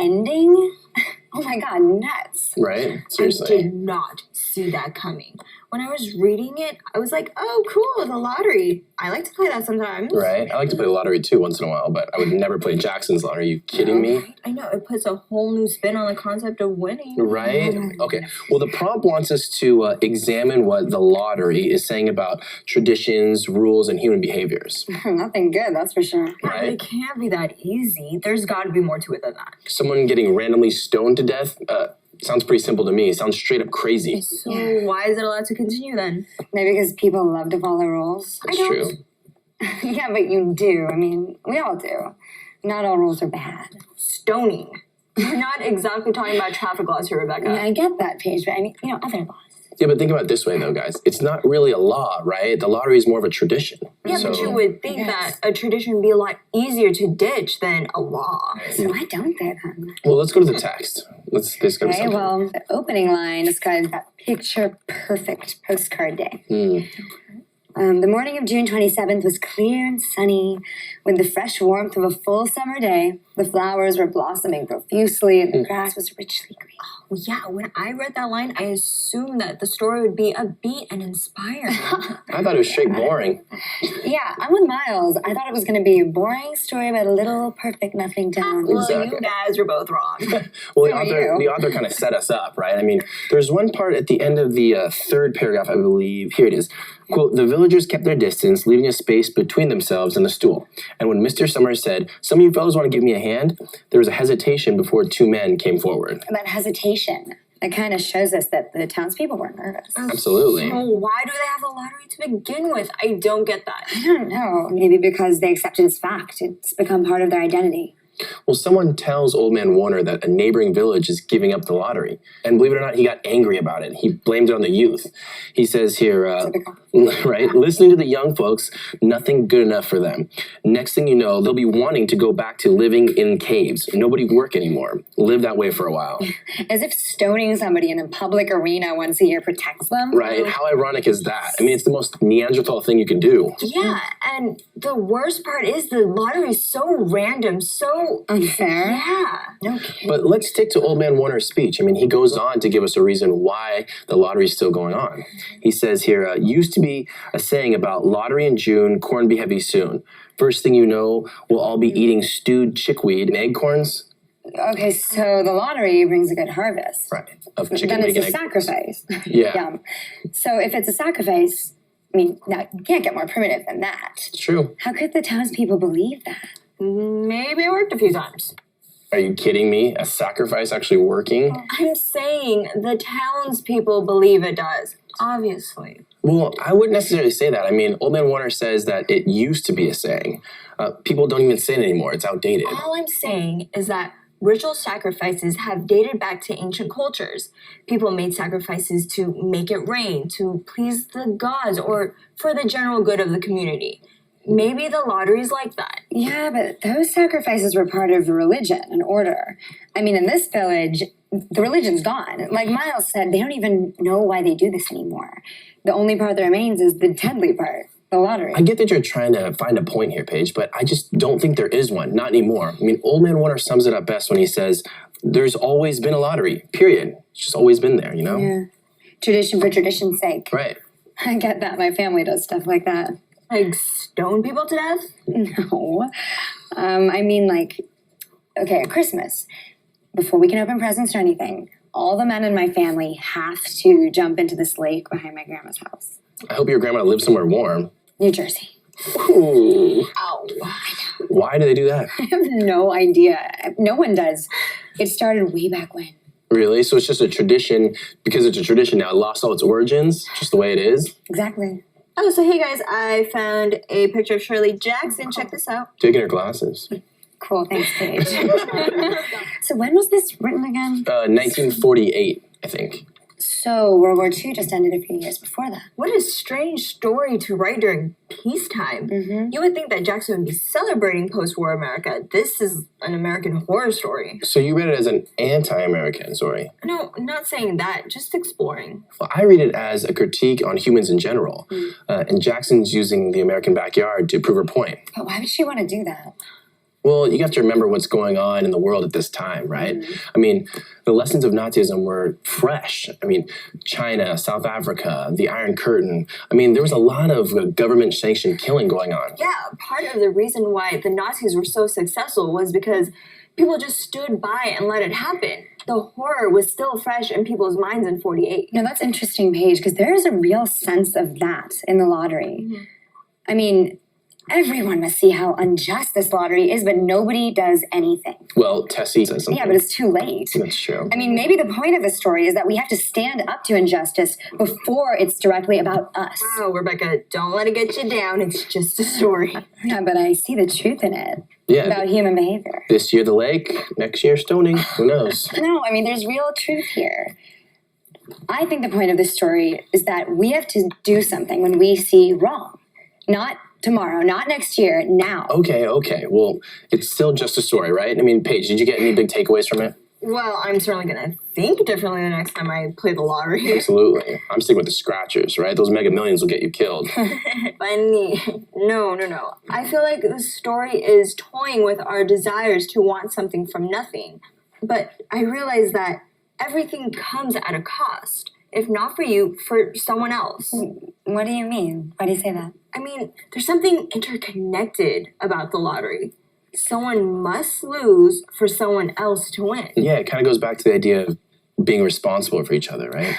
ending? Oh my God, nuts. Right? Seriously. I did not see that coming. When I was reading it, I was like, oh, cool, the lottery. I like to play that sometimes. Right? I like to play the lottery too once in a while, but I would never play Jackson's lottery. Are you kidding me? Right? I know, it puts a whole new spin on the concept of winning. Right? Okay. Well, the prompt wants us to examine what the lottery is saying about traditions, rules, and human behaviors. Nothing good, that's for sure. Yeah, but Right? it can't be that easy. There's got to be more to it than that. Someone getting randomly stoned to death sounds pretty simple to me. Sounds straight up crazy. So why is it allowed to continue then? Maybe because people love to follow rules. That's true. Yeah, but you do. I mean, we all do. Not all rules are bad. Stoning. We're not exactly talking about traffic laws here, Rebecca. I get that, Paige, but I mean, other laws. Yeah, but think about it this way, though, guys. It's not really a law, right? The lottery is more of a tradition. Yeah, but you would think that a tradition would be a lot easier to ditch than a law. So why don't they then? Well, let's go to the text. Let's go to Okay, something. well, the opening line describes that picture-perfect postcard day. The morning of June 27th was clear and sunny, with the fresh warmth of a full summer day. The flowers were blossoming profusely, and the grass was richly green. Oh, yeah, when I read that line, I assumed that the story would be upbeat and inspiring. I thought it was straight boring. Yeah, I'm with Miles. I thought it was going to be a boring story about a little perfect nothing town. Well, Exactly. you guys were both wrong. Well, Who are you? the author kind of set us up, right? I mean, there's one part at the end of the third paragraph, I believe. Here it is. Quote, the villagers kept their distance, leaving a space between themselves and the stool. And when Mr. Summers said, some of you fellows want to give me a hand, there was a hesitation before two men came forward. That hesitation, it kind of shows us that the townspeople were nervous. Absolutely. So why do they have the lottery to begin with? I don't get that. I don't know. Maybe because they accept it as fact. It's become part of their identity. Well, someone tells Old Man Warner that a neighboring village is giving up the lottery. And believe it or not, he got angry about it. He blamed it on the youth. He says here, right, listening to the young folks, nothing good enough for them. Next thing you know, they'll be wanting to go back to living in caves. Nobody work anymore. Live that way for a while. As if stoning somebody in a public arena once a year protects them. Right? How ironic is that? I mean, it's the most Neanderthal thing you can do. Yeah, and the worst part is the lottery is so random, so Unfair. yeah. No kidding. But let's stick to Old Man Warner's speech. I mean, he goes on to give us a reason why the lottery is still going on. He says here, used to be a saying about lottery in June, corn be heavy soon. First thing you know, we'll all be eating stewed chickweed and acorns. Okay, so the lottery brings a good harvest. Right. Of chicken Then it's bacon, a sacrifice. Yeah. Yum. So if it's a sacrifice, I mean, now, you can't get more primitive than that. It's true. How could the townspeople believe that? Maybe it worked a few times. Are you kidding me? A sacrifice actually working? I'm saying the townspeople believe it does. Obviously. Well, I wouldn't necessarily say that. I mean, Old Man Warner says that it used to be a saying. People don't even say it anymore. It's outdated. All I'm saying is that ritual sacrifices have dated back to ancient cultures. People made sacrifices to make it rain, to please the gods, or for the general good of the community. Maybe the lottery's like that. Yeah, but those sacrifices were part of religion and order. I mean, in this village, the religion's gone. Like Miles said, they don't even know why they do this anymore. The only part that remains is the deadly part, the lottery. I get that you're trying to find a point here, Paige, but I just don't think there is one. Not anymore. I mean, Old Man Warner sums it up best when he says, there's always been a lottery, period. It's just always been there, you know? Yeah. Tradition for tradition's sake. Right. I get that. My family does stuff like that. Like stone people to death? No. I mean, like, okay, at Christmas, before we can open presents or anything, all the men in my family have to jump into this lake behind my grandma's house. I hope your grandma lives somewhere warm. New Jersey. Ooh. Ow. Why do they do that? I have no idea. No one does. It started way back when. Really? So it's just a tradition, because it's a tradition now, it lost all its origins, just the way it is? Exactly. Oh, so hey guys, I found a picture of Shirley Jackson. Check this out. Taking her glasses. Cool, thanks, Paige. So when was this written again? 1948, I think. So World War II just ended a few years before that. What a strange story to write during peacetime. You would think that Jackson would be celebrating post-war America. This is an American horror story. So you read it as an anti-American story. No, I'm not saying that, just exploring. Well, I read it as a critique on humans in general. And Jackson's using the American backyard to prove her point. But why would she want to do that? Well, you have to remember what's going on in the world at this time, right? I mean, the lessons of Nazism were fresh. I mean, China, South Africa, the Iron Curtain. I mean, there was a lot of government-sanctioned killing going on. Yeah, part of the reason why the Nazis were so successful was because people just stood by and let it happen. The horror was still fresh in people's minds in 48. No, that's interesting, Paige, because there is a real sense of that in the lottery. I mean, everyone must see how unjust this lottery is, but nobody does anything. Well, Tessie says something. Yeah, but it's too late. That's true. I mean, maybe the point of the story is that we have to stand up to injustice before it's directly about us. Oh, Rebecca, don't let it get you down. It's just a story. Yeah, but I see the truth in it Yeah. about human behavior. This year the lake, next year stoning. Who knows? No, I mean, there's real truth here. I think the point of this story is that we have to do something when we see wrong. Not tomorrow, not next year, now. Okay. Well, it's still just a story, right? I mean, Paige, did you get any big takeaways from it? Well, I'm certainly going to think differently the next time I play the lottery. Absolutely. I'm sticking with the scratchers, right? Those Mega Millions will get you killed. Funny. No. I feel like the story is toying with our desires to want something from nothing. But I realize that everything comes at a cost. If not for you, for someone else. What do you mean? Why do you say that? I mean, there's something interconnected about the lottery. Someone must lose for someone else to win. Yeah, it kind of goes back to the idea of being responsible for each other, right?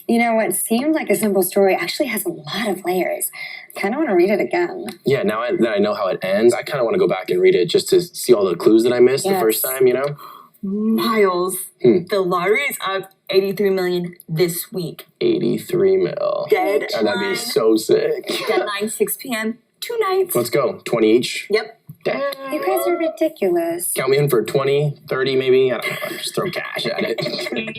You know, what seemed like a simple story actually has a lot of layers. I kind of want to read it again. Yeah, now that I know how it ends, I kind of want to go back and read it just to see all the clues that I missed the first time, you know? Miles, the lottery is up 83 million this week. 83 mil. Deadline. And that'd be so sick. Deadline 6 p.m. 2 nights. Let's go. 20 each. Yep. You guys are ridiculous. Count me in for 20, 30 maybe. I don't know. Just throw cash at it.